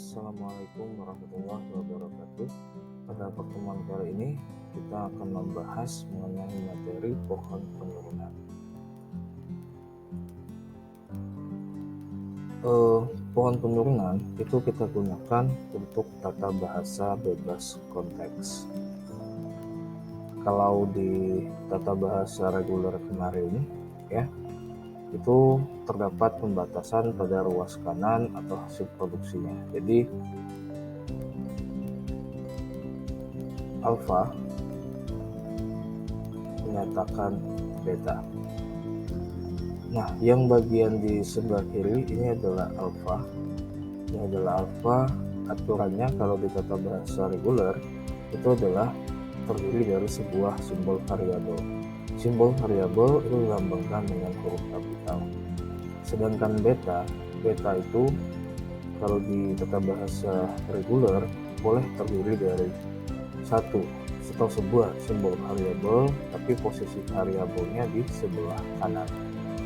Assalamualaikum warahmatullahi wabarakatuh. Pada pertemuan kali ini kita akan membahas mengenai materi pohon penurunan. Pohon penurunan itu kita gunakan untuk tata bahasa bebas konteks. Kalau di tata bahasa reguler kemarin, ya, itu terdapat pembatasan pada ruas kanan atau hasil produksinya. Jadi alfa menyatakan beta. Nah, yang bagian di sebelah kiri ini adalah alfa. Ini adalah alfa. Aturannya kalau di tata bahasa reguler itu adalah terdiri dari sebuah simbol variabel. Simbol variabel itu dilambangkan dengan huruf kapital. Sedangkan beta itu kalau di tata bahasa reguler boleh terdiri dari satu atau sebuah simbol variabel, tapi posisi variabelnya di sebelah kanan.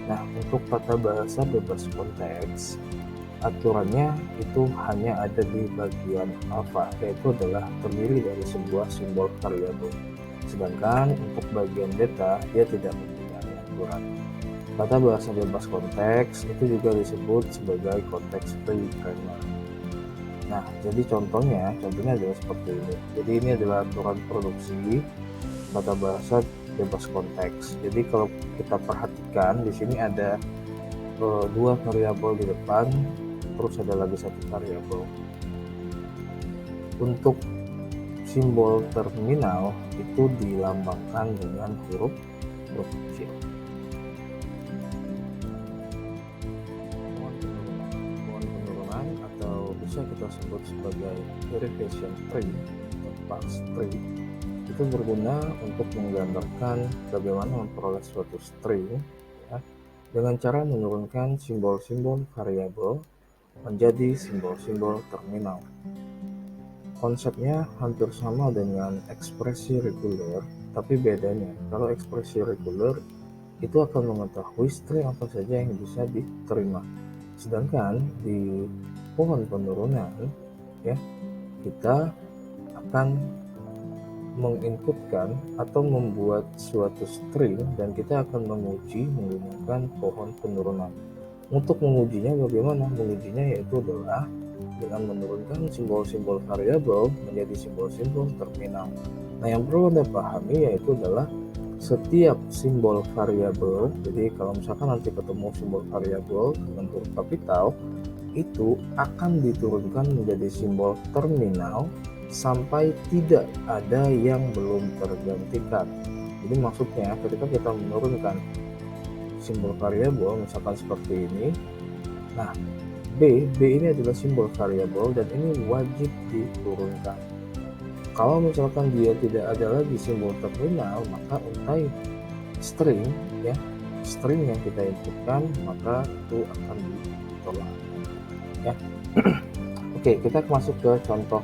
Nah, untuk tata bahasa bebas konteks, aturannya itu hanya ada di bagian alfa, yaitu adalah terdiri dari sebuah simbol variabel. Sedangkan untuk bagian beta, dia tidak mempunyai aturan. Tata bahasa bebas konteks itu juga disebut sebagai konteks free grammar. Nah, jadi contohnya adalah seperti ini. Jadi ini adalah aturan produksi tata bahasa bebas konteks. Jadi kalau kita perhatikan di sini ada dua variabel di depan, terus ada lagi satu variabel. Untuk simbol terminal itu dilambangkan dengan huruf kecil. Pohon penurunan atau bisa kita sebut sebagai derivation tree atau parse tree itu berguna untuk menggambarkan bagaimana memperoleh suatu string, ya, dengan cara menurunkan simbol-simbol variabel menjadi simbol-simbol terminal. Konsepnya hampir sama dengan ekspresi reguler, tapi bedanya kalau ekspresi reguler itu akan mengetahui string apa saja yang bisa diterima. Sedangkan di pohon penurunan, ya, kita akan menginputkan atau membuat suatu string dan kita akan menguji menggunakan pohon penurunan. Untuk mengujinya bagaimana? Mengujinya yaitu adalah dengan menurunkan simbol-simbol variabel menjadi simbol-simbol terminal. Nah, yang perlu Anda pahami yaitu adalah setiap simbol variabel, jadi kalau misalkan nanti ketemu simbol variabel dengan huruf kapital, itu akan diturunkan menjadi simbol terminal sampai tidak ada yang belum tergantikan. Jadi maksudnya ketika kita menurunkan simbol variabel misalkan seperti ini, nah B ini adalah simbol variabel dan ini wajib diturunkan. Kalau misalkan dia tidak ada lagi simbol terminal, maka untai string, ya, string yang kita inputkan maka itu akan ditolak, ya. Oke, kita masuk ke contoh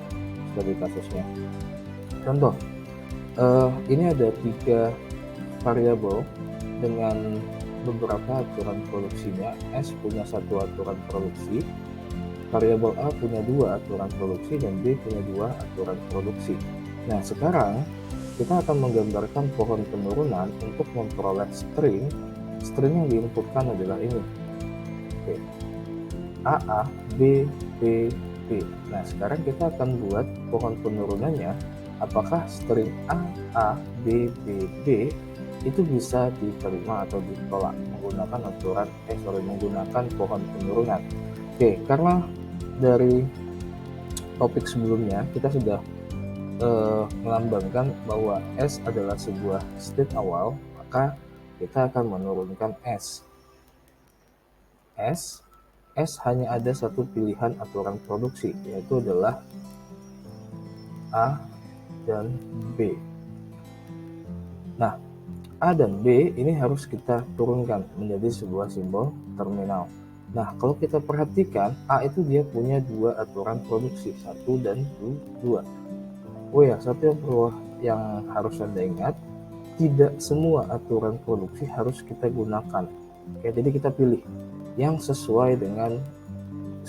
dari kasusnya. Contoh, ini ada 3 variabel dengan beberapa aturan produksinya. S punya 1 aturan produksi, variabel A punya 2 aturan produksi, dan B punya 2 aturan produksi. Nah, sekarang kita akan menggambarkan pohon penurunan untuk memperoleh string. String yang diinputkan adalah ini. Oke. A, B, B, B. Nah, sekarang kita akan buat pohon penurunannya. Apakah string A, B, B, B itu bisa diterima atau ditolak menggunakan pohon penurunan. Oke, karena dari topik sebelumnya kita sudah melambangkan bahwa S adalah sebuah state awal, maka kita akan menurunkan S hanya ada satu pilihan aturan produksi, yaitu adalah A dan B. Nah, A dan B ini harus kita turunkan menjadi sebuah simbol terminal. Nah, kalau kita perhatikan, A itu dia punya 2 aturan produksi, 1 dan 2. Oh ya, satu yang harus Anda ingat, tidak semua aturan produksi harus kita gunakan. Oke, jadi kita pilih yang sesuai dengan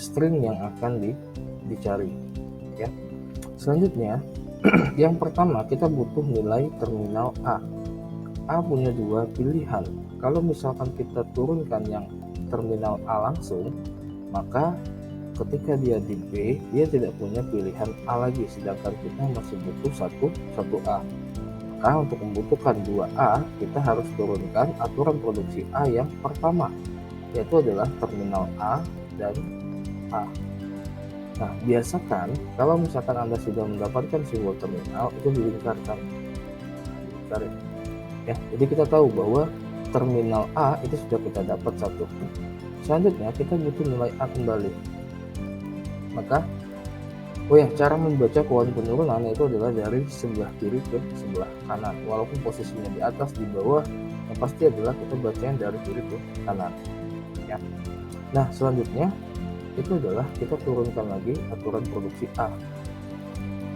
string yang akan dicari ya. Selanjutnya yang pertama kita butuh nilai terminal A. A punya dua pilihan. Kalau misalkan kita turunkan yang terminal A langsung, maka ketika dia di B, dia tidak punya pilihan A lagi, sedangkan kita masih butuh satu A. Maka untuk membutuhkan 2A, kita harus turunkan aturan produksi A yang pertama, yaitu adalah terminal A dan A. Nah, biasakan kalau misalkan Anda sudah mendapatkan simbol terminal, itu dilingkarkan. Ya, jadi kita tahu bahwa terminal A itu sudah kita dapat satu. Selanjutnya kita butuh nilai A kembali. Maka cara membaca pohon penurunan itu adalah dari sebelah kiri ke sebelah kanan. Walaupun posisinya di atas, di bawah, yang pasti adalah kita bacanya dari kiri ke kanan. Ya. Nah, selanjutnya itu adalah kita turunkan lagi aturan produksi A.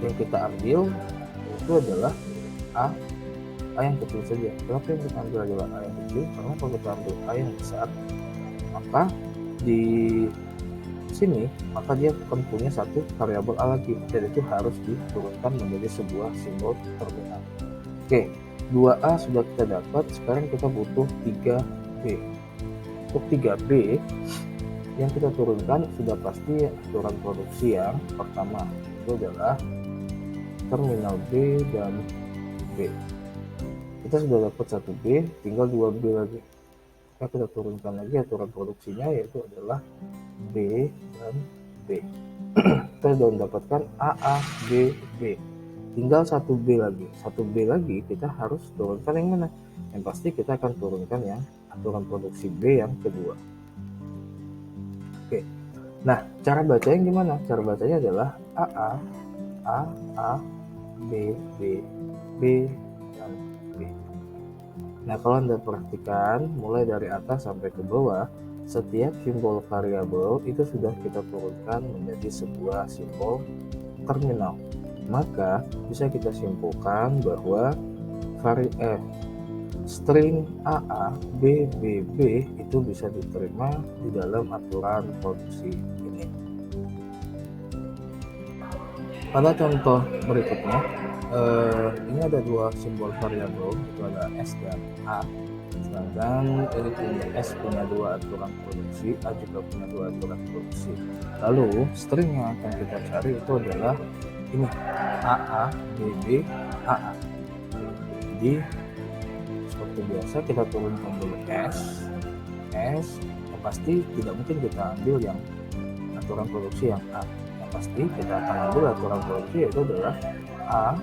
Yang kita ambil itu adalah A yang kecil saja. Kenapa yang kita ambil adalah A yang kecil? Karena kalau kita ambil A yang besar, maka di sini maka dia akan punya satu variabel A lagi, dan itu harus diturunkan menjadi sebuah simbol terminal. Oke, 2A sudah kita dapat, sekarang kita butuh 3B. Untuk 3B yang kita turunkan sudah pasti aturan produksi yang pertama, itu adalah terminal B dan B. Kita sudah dapat 1B, tinggal 2B lagi. Kita turunkan lagi aturan produksinya, yaitu adalah B dan B. Kita sudah mendapatkan AA, B, B. Tinggal 1B lagi. 1B lagi kita harus turunkan yang mana? Yang pasti kita akan turunkan yang aturan produksi B yang kedua. Oke. Nah, cara bacanya gimana? Cara bacanya adalah AA, A, B, B, B, dan B. Nah, kalau Anda perhatikan mulai dari atas sampai ke bawah, setiap simbol variabel itu sudah kita turunkan menjadi sebuah simbol terminal. Maka bisa kita simpulkan bahwa string AA, B, B, B itu bisa diterima di dalam aturan produksi ini. Pada contoh berikutnya, ini ada dua simbol variabel, itu ada S dan A. Sedangkan ini punya S punya dua aturan produksi, A juga punya dua aturan produksi. Lalu string yang akan kita cari itu adalah ini, AA, BB, AA. Jadi seperti biasa kita turunkan dulu S, yang pasti tidak mungkin kita ambil yang aturan produksi yang A. Yang pasti kita akan ambil aturan produksi, yaitu adalah A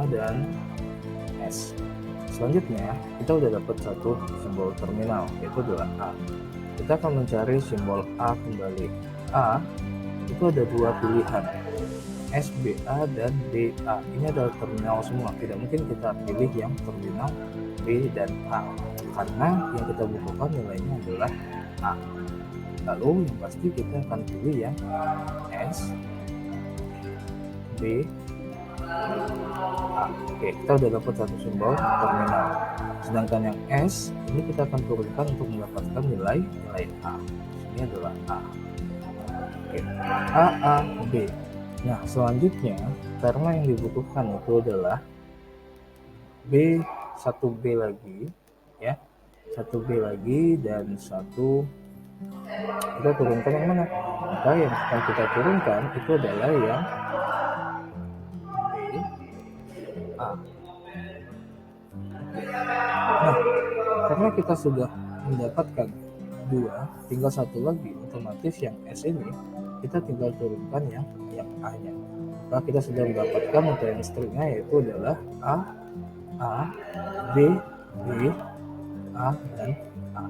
dan S. Selanjutnya kita sudah dapat satu simbol terminal, yaitu adalah A. Kita akan mencari simbol A kembali. A itu ada dua pilihan, SBA dan BA. Ini adalah terminal semua, tidak mungkin kita pilih yang terminal B dan A, karena yang kita butuhkan nilainya adalah A. Lalu yang pasti kita akan pilih yang S, B, A. Oke, kita sudah dapat satu simbol terminal. Sedangkan yang S ini kita akan turunkan untuk mendapatkan nilai A. Ini adalah A. Oke, A, B. Nah, selanjutnya karena yang dibutuhkan itu adalah B, 1B lagi ya. 1B lagi dan satu, kita turunkan yang mana? Maka yang akan kita turunkan itu adalah yang A. Nah, karena kita sudah mendapatkan dua, tinggal satu lagi, otomatis yang S ini kita tinggal turunkan yang A-nya. Maka kita sudah mendapatkan untuk stringnya, yaitu adalah A, B, B, A, dan A.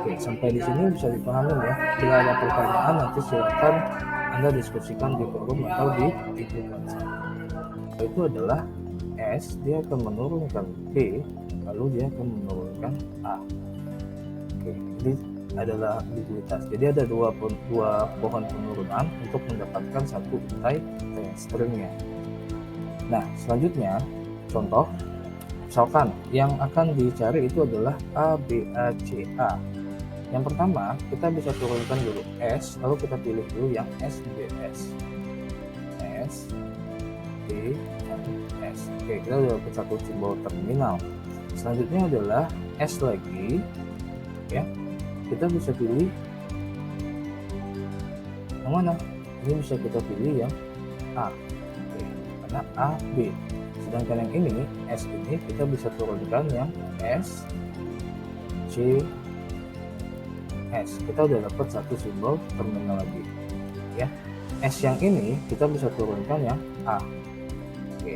Oke, sampai di sini bisa dipahami ya. Bila ada pertanyaan nanti silakan Anda diskusikan di forum atau di grup WhatsApp. Itu adalah S, dia akan menurunkan B, lalu dia akan menurunkan A. Oke, jadi adalah ambiguitas. Jadi ada dua pohon penurunan untuk mendapatkan satu intai stringnya. Nah, selanjutnya contoh, misalkan yang akan dicari itu adalah A, B, A, C, A. Yang pertama, kita bisa turunkan dulu S, lalu kita pilih dulu yang SBS. S, B, dan S. Oke, kita sudah dapat satu simbol terminal. Selanjutnya adalah S lagi, ya. Kita bisa pilih yang mana? Ini bisa kita pilih yang A, oke, karena A, B. Sedangkan yang ini, S ini kita bisa turunkan yang S, C, S. Kita udah dapat satu simbol terminal lagi, ya. S yang ini kita bisa turunkan yang A, oke.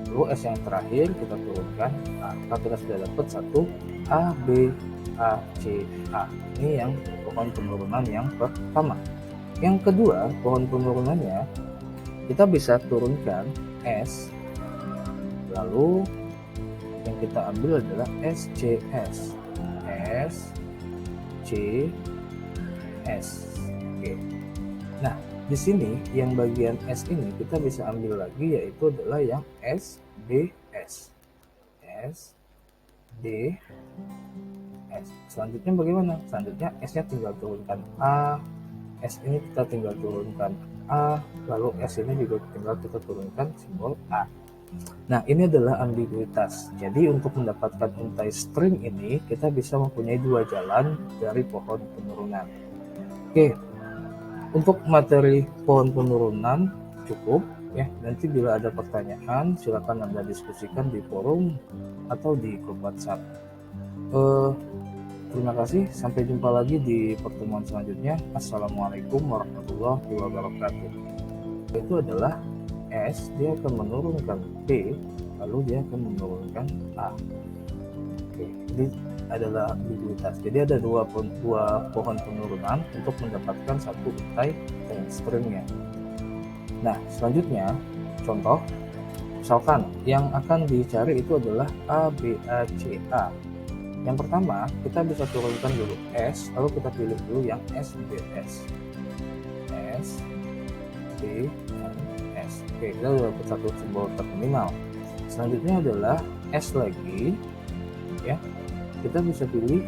Lalu S yang terakhir kita turunkan A. Maka kita sudah dapat satu A, B, A, C, A. Ini yang pohon penurunan yang pertama. Yang kedua, pohon penurunannya kita bisa turunkan S, lalu yang kita ambil adalah SCS. S, C, S. Oke. Nah, di sini yang bagian S ini kita bisa ambil lagi, yaitu adalah yang SBS. S, D, S. Selanjutnya bagaimana? Selanjutnya S-nya tinggal turunkan A, S ini kita tinggal turunkan A, lalu S ini juga tinggal kita turunkan simbol A. Nah, ini adalah ambiguitas. Jadi untuk mendapatkan untai string ini, kita bisa mempunyai dua jalan dari pohon penurunan. Oke, untuk materi pohon penurunan cukup ya. Nanti bila ada pertanyaan, silakan Anda diskusikan di forum atau di grup WhatsApp. Terima kasih, sampai jumpa lagi di pertemuan selanjutnya. Assalamualaikum warahmatullahi wabarakatuh. Itu adalah S, dia akan menurunkan P, lalu dia akan menurunkan A. Oke, ini adalah ambiguitas. Jadi ada dua pohon penurunan untuk mendapatkan satu untai stringnya. Nah, selanjutnya contoh, misalkan yang akan dicari itu adalah A, B, A, C, A. Yang pertama, kita bisa turunkan dulu S, lalu kita pilih dulu yang SBS. S, B, dan S. Oke, kita sudah dapat satu simbol terminal. Selanjutnya adalah S lagi, ya. Kita bisa pilih